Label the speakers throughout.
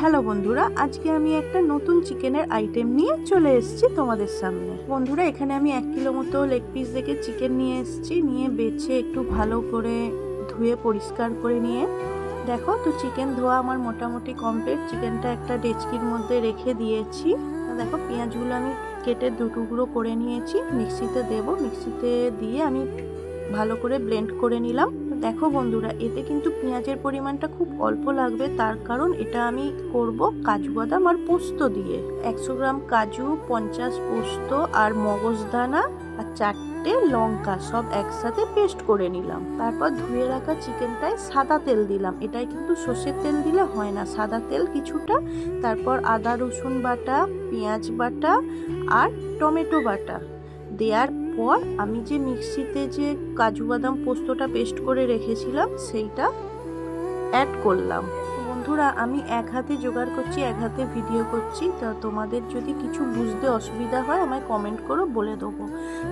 Speaker 1: Hello বন্ধুরা, আজকে আমি একটা নতুন চিকেনের আইটেম নিয়ে চলে এসেছি তোমাদের সামনে। বন্ধুরা, এখানে আমি 1 কিলো মতো লেগ পিস দেখে চিকেন নিয়ে এসেছি। নিয়ে বেছে একটু ভালো করে ধুয়ে পরিষ্কার করে নিয়ে দেখো তো চিকেন ধোয়া আমার মোটামুটি কমপ্লিট। চিকেনটা একটা ডেচকির মধ্যে রেখে দিয়েছি। দেখো পেঁয়াজগুলো আমি কেটে দু টুকরো করে নিয়েছি, মিক্সিতে দেব। মিক্সিতে দিয়ে আমি ভালো করে ব্লেন্ড করে নিলাম। দেখো বন্ধুরা, এতে কিন্তু পেঁয়াজের পরিমাণটা খুব অল্প লাগবে, তার কারণ এটা আমি করব কাজু বাদাম আর পোস্ত দিয়ে। 100 গ্রাম কাজু, 50 পোস্ত আর মগজদানা আর 4টে লঙ্কা সব একসাথে পেস্ট করে নিলাম। তারপর ধুয়ে রাখা চিকেনটায় সাদা তেল দিলাম। এটাই কিন্তু সর্ষের তেল দিলে হয় না, সাদা তেল কিছুটা। তারপর আদা রসুন বাটা, পেঁয়াজ বাটা আর টমেটো বাটা দেওয়ার পর আমি যে মিক্সিতে যে কাজু বাদাম পোস্তটা পেস্ট করে রেখেছিলাম সেইটা অ্যাড করলাম। বন্ধুরা, আমি এক হাতে জোগাড় করছি, এক হাতে ভিডিও করছি, তো তোমাদের যদি কিছু বুঝতে অসুবিধা হয় আমায় কমেন্ট করো, বলে দেবো।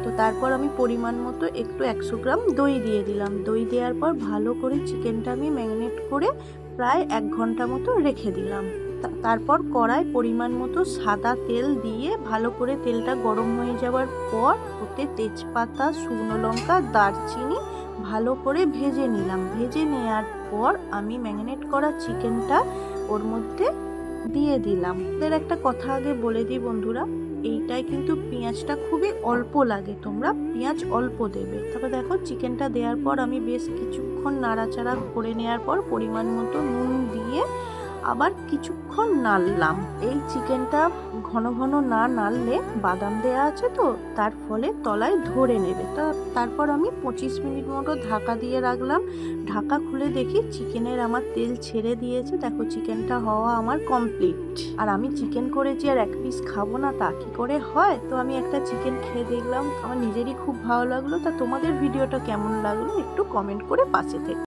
Speaker 1: তো তারপর আমি পরিমাণ মতো একটু 100 গ্রাম দই দিয়ে দিলাম। দই দেওয়ার পর ভালো করে চিকেনটা আমি ম্যারিনেট করে প্রায় 1 ঘন্টা মতো রেখে দিলাম। তারপর কড়ায় পরিমাণ মতো সাদা তেল দিয়ে ভালো করে তেলটা গরম হয়ে যাওয়ার পর ওতে তেজপাতা, শুকনো লঙ্কা, দারচিনি ভালো করে ভেজে নিলাম। ভেজে নেওয়ার পর আমি ম্যারিনেট করা চিকেনটা ওর মধ্যে দিয়ে দিলাম। এর একটা কথা আগে বলে দিই বন্ধুরা, এইটাই কিন্তু পেঁয়াজটা খুবই অল্প লাগে, তোমরা পেঁয়াজ অল্প দেবে। তবে দেখো চিকেনটা দেওয়ার পর আমি বেশ কিছুক্ষণ নাড়াচাড়া করে নেওয়ার পর পরিমাণ মতো নুন দিয়ে আবার কিছুক্ষণ নাড়লাম। এই চিকেনটা ঘন ঘন না নাড়লে বাদাম দেওয়া আছে তো, তার ফলে তলায় ধরে নেবে। তারপর আমি 25 মিনিট মতো ঢাকা দিয়ে রাখলাম। ঢাকা খুলে দেখি চিকেনের আমার তেল ছেড়ে দিয়েছে। দেখো চিকেনটা হওয়া আমার কমপ্লিট। আর আমি চিকেন করেছি আর 1 পিস খাবো না তা কি করে হয়? তো আমি একটা চিকেন খেয়ে দেখলাম, আমার নিজেরই খুব ভালো লাগলো। তা তোমাদের ভিডিওটা কেমন লাগলো একটু কমেন্ট করে পাশে থেকে